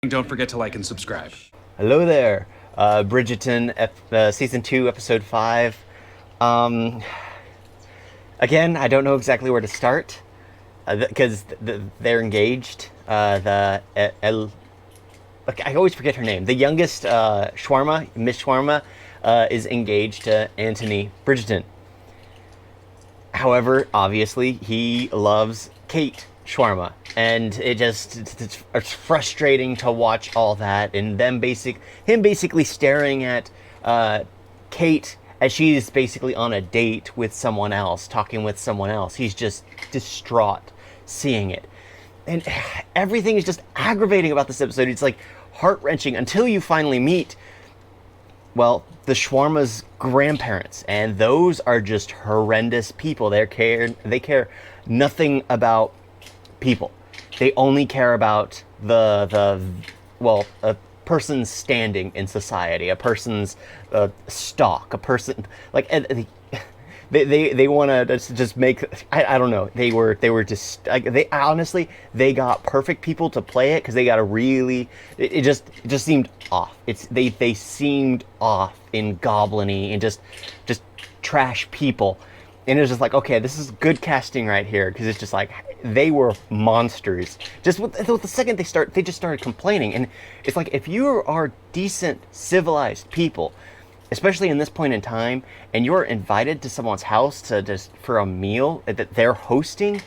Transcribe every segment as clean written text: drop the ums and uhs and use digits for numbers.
Don't forget to like and subscribe. Hello there, Bridgerton, season 2, episode 5. Um, Again, I don't know exactly where to start because they're engaged. I always forget her name. The youngest, Miss Shawarma, is engaged to Anthony Bridgerton. However, obviously, he loves Kate Shawarma, and it's frustrating to watch all that, and him basically staring at Kate as she's basically on a date with someone else, talking with someone else. He's just distraught seeing it, and everything is just aggravating about this episode. It's like heart wrenching until you finally meet, well, the shawarma's grandparents, and those are just horrendous people. They care nothing about people. They only care about a person's standing in society, a person's stock, a person like they want to just make. I don't know. They were just like, they honestly, they got perfect people to play it because they got a really, it just seemed off. They seemed off in goblin-y and just trash people. And it was just like, okay, this is good casting right here, because it's just like they were monsters. Just with the second they just started complaining, and it's like, if you are decent, civilized people, especially in this point in time, and you're invited to someone's house to just for a meal that they're hosting,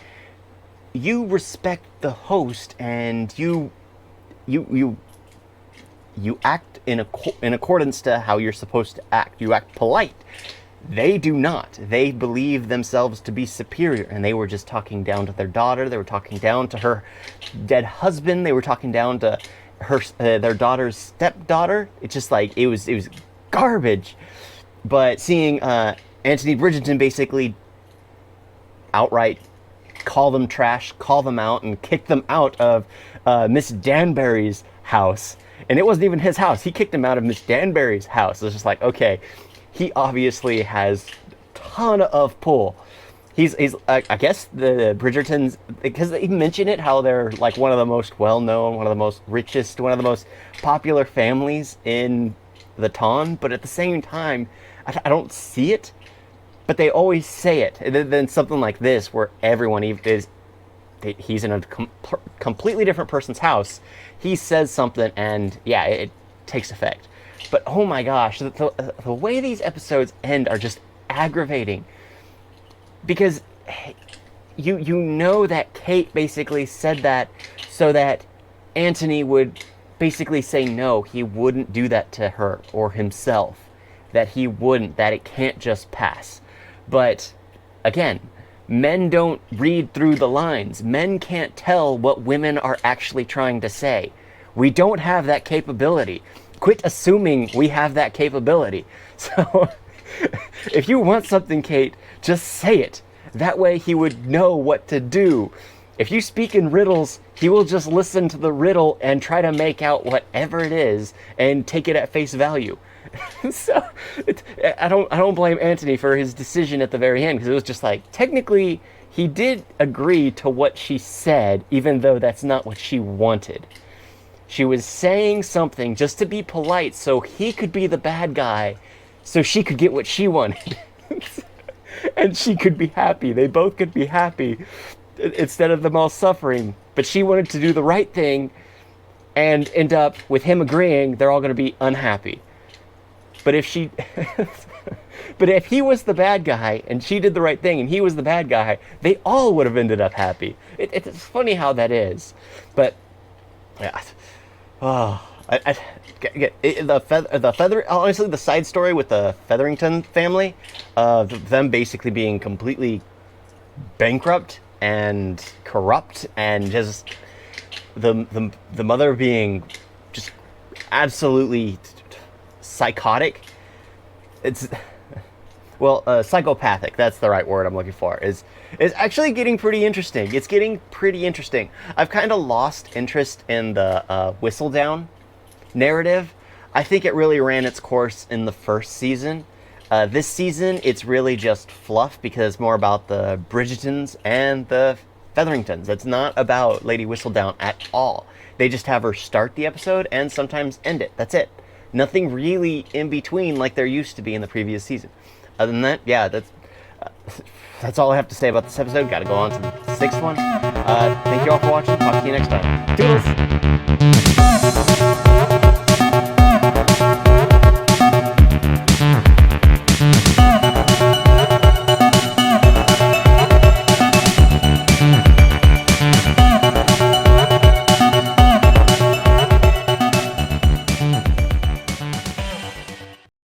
you respect the host, and you act in accordance to how you're supposed to act. You act polite. They do not. They believe themselves to be superior, and they were just talking down to their daughter. They were talking down to her dead husband. They were talking down to their daughter's stepdaughter. It's just like it was garbage. But seeing Anthony Bridgerton basically outright call them trash, call them out, and kick them out of Miss Danbury's house, and it wasn't even his house. He kicked them out of Miss Danbury's house. It was just like, okay, he obviously has a ton of pull. He's I guess the Bridgertons, because they mention it, how they're like one of the most well-known, one of the most richest, one of the most popular families in the town. But at the same time, I don't see it. But they always say it. And then something like this, where everyone he's in a completely different person's house. He says something, and yeah, it takes effect. But oh my gosh, the way these episodes end are just aggravating. Because you know that Kate basically said that so that Anthony would basically say no, he wouldn't do that to her or himself. That he wouldn't, that it can't just pass. But again, men don't read through the lines. Men can't tell what women are actually trying to say. We don't have that capability. Quit assuming we have that capability. So, if you want something, Kate, just say it. That way he would know what to do. If you speak in riddles, he will just listen to the riddle and try to make out whatever it is and take it at face value. So, I don't blame Anthony for his decision at the very end, because it was just like, technically, he did agree to what she said, even though that's not what she wanted. She was saying something just to be polite so he could be the bad guy, so she could get what she wanted. And she could be happy. They both could be happy instead of them all suffering. But she wanted to do the right thing and end up with him agreeing they're all going to be unhappy. But if but if he was the bad guy and she did the right thing and he was the bad guy, they all would have ended up happy. It's funny how that is. But yeah. Oh, the feather. Honestly, the side story with the Featherington family, them basically being completely bankrupt and corrupt, and just the mother being just absolutely psychotic. It's psychopathic. That's the right word I'm looking for. Is actually getting pretty interesting. It's getting pretty interesting. I've kind of lost interest in the Whistledown narrative. I think it really ran its course in the first season. This season, it's really just fluff, because it's more about the Bridgertons and the Featheringtons. It's not about Lady Whistledown at all. They just have her start the episode and sometimes end it. That's it. Nothing really in between like there used to be in the previous season. Other than that, yeah, that's all I have to say about this episode. Got to go on to the 6th one. Thank you all for watching. Talk to you next time. Toodles!